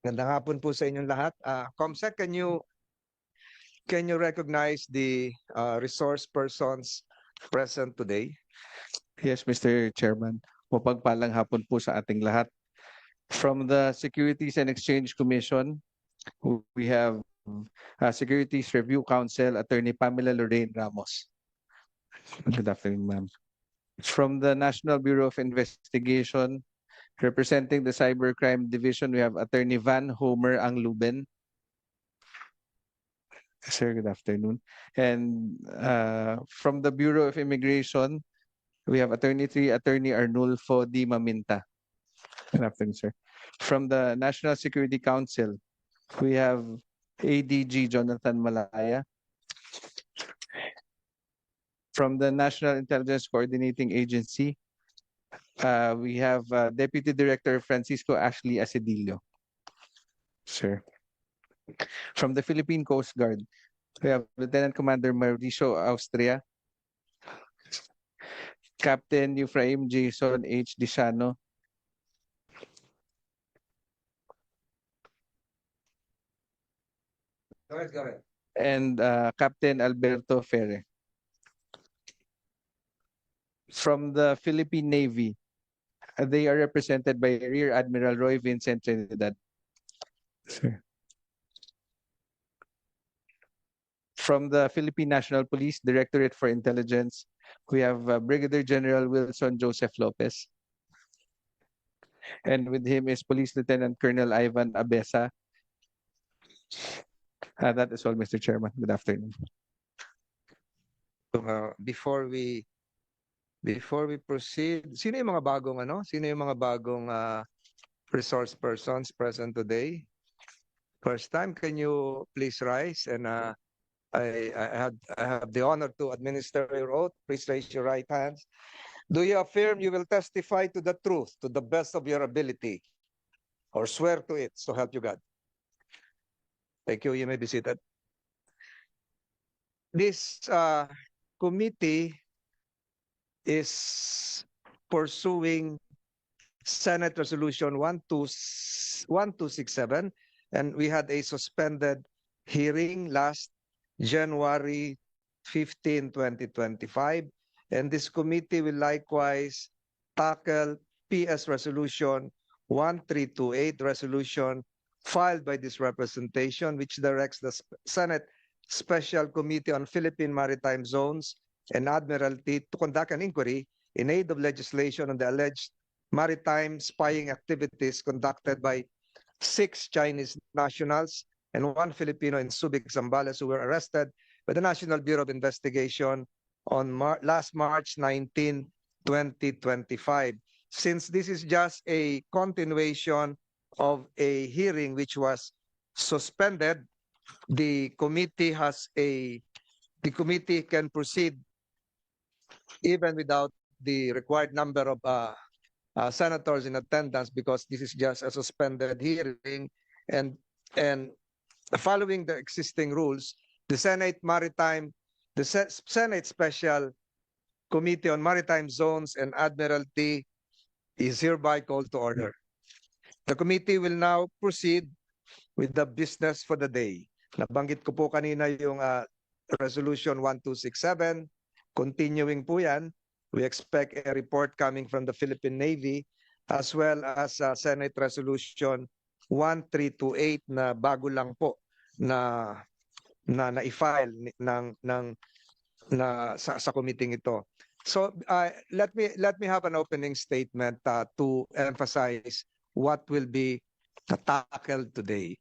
Gandang hapon po sa inyong lahat. Comsec, can you recognize the resource persons present today? Yes, Mr. Chairman. Mapagpalang hapon po sa ating lahat. From the Securities and Exchange Commission, we have Securities Review Council, Attorney Pamela Lorraine Ramos. Good afternoon, ma'am. From the National Bureau of Investigation, representing the Cybercrime Division, we have Attorney Van Homer Angluben. Sir, good afternoon. And from the Bureau of Immigration, we have Attorney Arnulfo D. Maminta. Good afternoon, sir. From the National Security Council, we have ADG Jonathan Malaya. From the National Intelligence Coordinating Agency, we have Deputy Director Francisco Ashley Asedillo. Sir. From the Philippine Coast Guard, we have Lieutenant Commander Mauricio Austria, Captain Ephraim Jason H. Disano, Go ahead. and Captain Alberto Ferre. From the Philippine Navy, they are represented by Rear Admiral Roy Vincent Trinidad. Sir. From the Philippine National Police Directorate for Intelligence, we have Brigadier General Wilson Joseph Lopez. And with him is Police Lieutenant Colonel Ivan Abesa. That is all, Mr. Chairman. Good afternoon. Before we proceed, sino yung mga bagong resource persons present today? First time, can you please rise? And I have the honor to administer your oath. Please raise your right hands. Do you affirm you will testify to the truth to the best of your ability, or swear to it, so help you God? Thank you. You may be seated. This committee is pursuing Senate Resolution 1267, and we had a suspended hearing last January 15, 2025, and this committee will likewise tackle PS Resolution 1328, resolution filed by this representation, which directs the Senate Special Committee on Philippine Maritime Zones and Admiralty to conduct an inquiry in aid of legislation on the alleged maritime spying activities conducted by 6 Chinese nationals and 1 Filipino in Subic, Zambales, who were arrested by the National Bureau of Investigation on last March 19, 2025. Since this is just a continuation of a hearing which was suspended, the committee can proceed even without the required number of senators in attendance, because this is just a suspended hearing, and following the existing rules, the Senate Special Committee on Maritime Zones and Admiralty is hereby called to order. The committee will now proceed with the business for the day. Nabanggit ko po kanina yung Resolution 1267. Continuing po yan, we expect a report coming from the Philippine Navy, as well as Senate Resolution 1328 na bago lang po na na-file sa committee ito. So let me have an opening statement to emphasize what will be tackled today.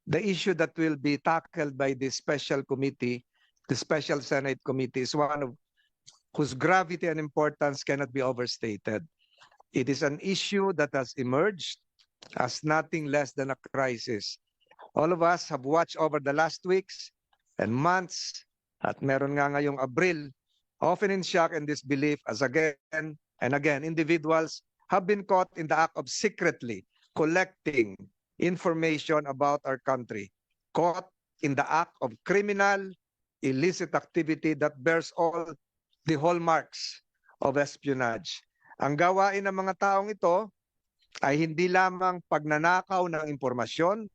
The issue that will be tackled by this special committee, the Special Senate Committee, is one of whose gravity and importance cannot be overstated. It is an issue that has emerged as nothing less than a crisis. All of us have watched over the last weeks and months, at meron nga ngayong Abril, often in shock and disbelief, as again and again individuals have been caught in the act of secretly collecting information about our country, caught in the act of criminal, illicit activity that bears all the hallmarks of espionage. Ang gawain ng mga taong ito ay hindi lamang pagnanakaw ng impormasyon,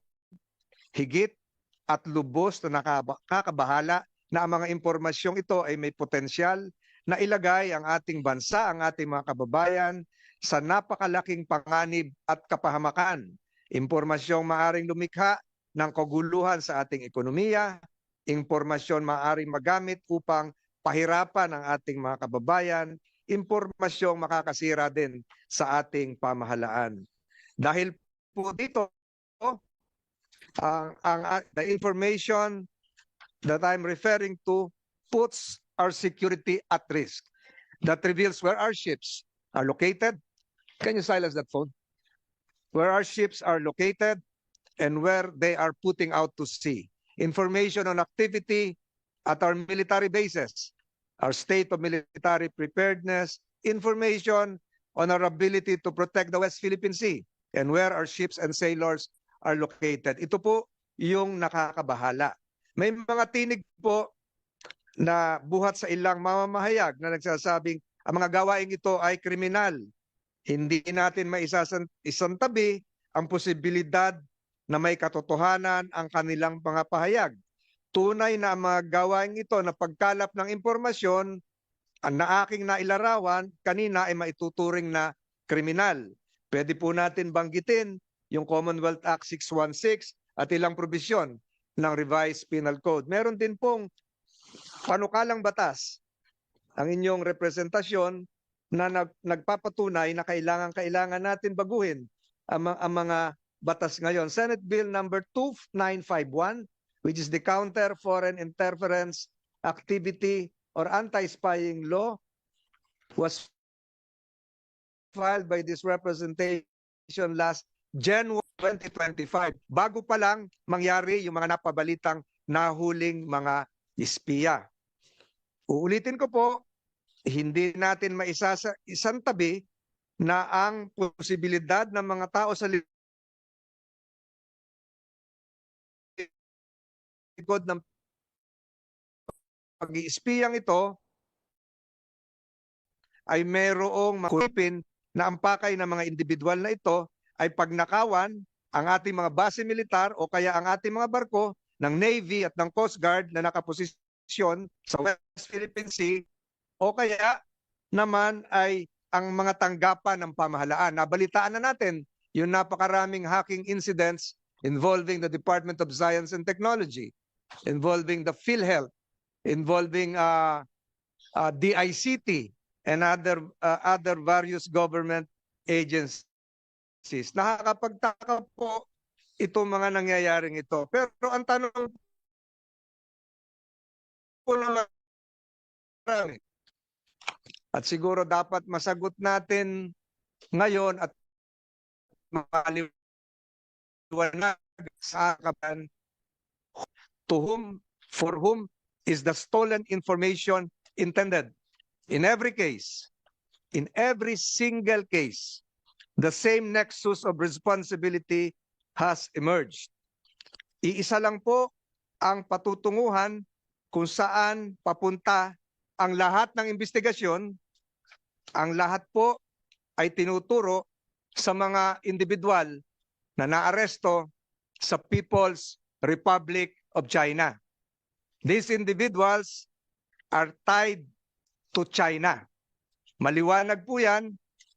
higit at lubos na nakakabahala na ang mga impormasyong ito ay may potensyal na ilagay ang ating bansa, ang ating mga kababayan sa napakalaking panganib at kapahamakan. Impormasyong maaring lumikha ng kaguluhan sa ating ekonomiya, impormasyon maaring magamit upang pahirapan ang ating mga kababayan, impormasyong makakasira din sa ating pamahalaan. Dahil po dito, the information that I'm referring to puts our security at risk. That reveals where our ships are located. Can you silence that phone? Where our ships are located and where they are putting out to sea. Information on activity at our military bases, our state of military preparedness, information on our ability to protect the West Philippine Sea and where our ships and sailors are located. Ito po yung nakakabahala. May mga tinig po na buhat sa ilang mamamahayag na nagsasabing ang mga gawaing ito ay kriminal. Hindi natin maisasantabi ang posibilidad na may katotohanan ang kanilang mga pahayag. Tunay na ang mga gawaing ito na pagkalap ng impormasyon na aking nailarawan kanina ay maituturing na kriminal. Pwede po natin banggitin yung Commonwealth Act 616 at ilang probisyon ng Revised Penal Code. Meron din pong panukalang batas ang inyong representasyon na nagpapatunay na kailangan natin baguhin ang mga batas ngayon. Senate Bill number 2951, which is the Counter Foreign Interference Activity or Anti-Spying Law, was filed by this representation last January 2025. Bago pa lang mangyari yung mga napabalitang nahuling mga espiya. Uulitin ko po, hindi natin maisasantabi na ang posibilidad ng mga tao sa likod ng pag-iispiyang ito ay mayroong makulipin na ang pakay ng mga individual na ito ay pagnakawan ang ating mga base militar o kaya ang ating mga barko ng Navy at ng Coast Guard na nakaposisyon sa West Philippine Sea o kaya naman ay ang mga tanggapan ng pamahalaan. Nabalitaan na natin yung napakaraming hacking incidents involving the Department of Science and Technology, involving the PhilHealth, involving DICT and other various government agencies. Nakakapagtaka po itong mga nangyayaring ito. Pero ang tanong po naman, at siguro dapat masagot natin ngayon at maliwanag sa kaban, to whom, for whom is the stolen information intended. In every case, in every single case, the same nexus of responsibility has emerged. Iisa lang po ang patutunguhan kung saan papunta ang lahat ng investigasyon. Ang lahat po ay tinuturo sa mga individual na naaresto sa People's Republic of China. These individuals are tied to China. Maliwanag po yan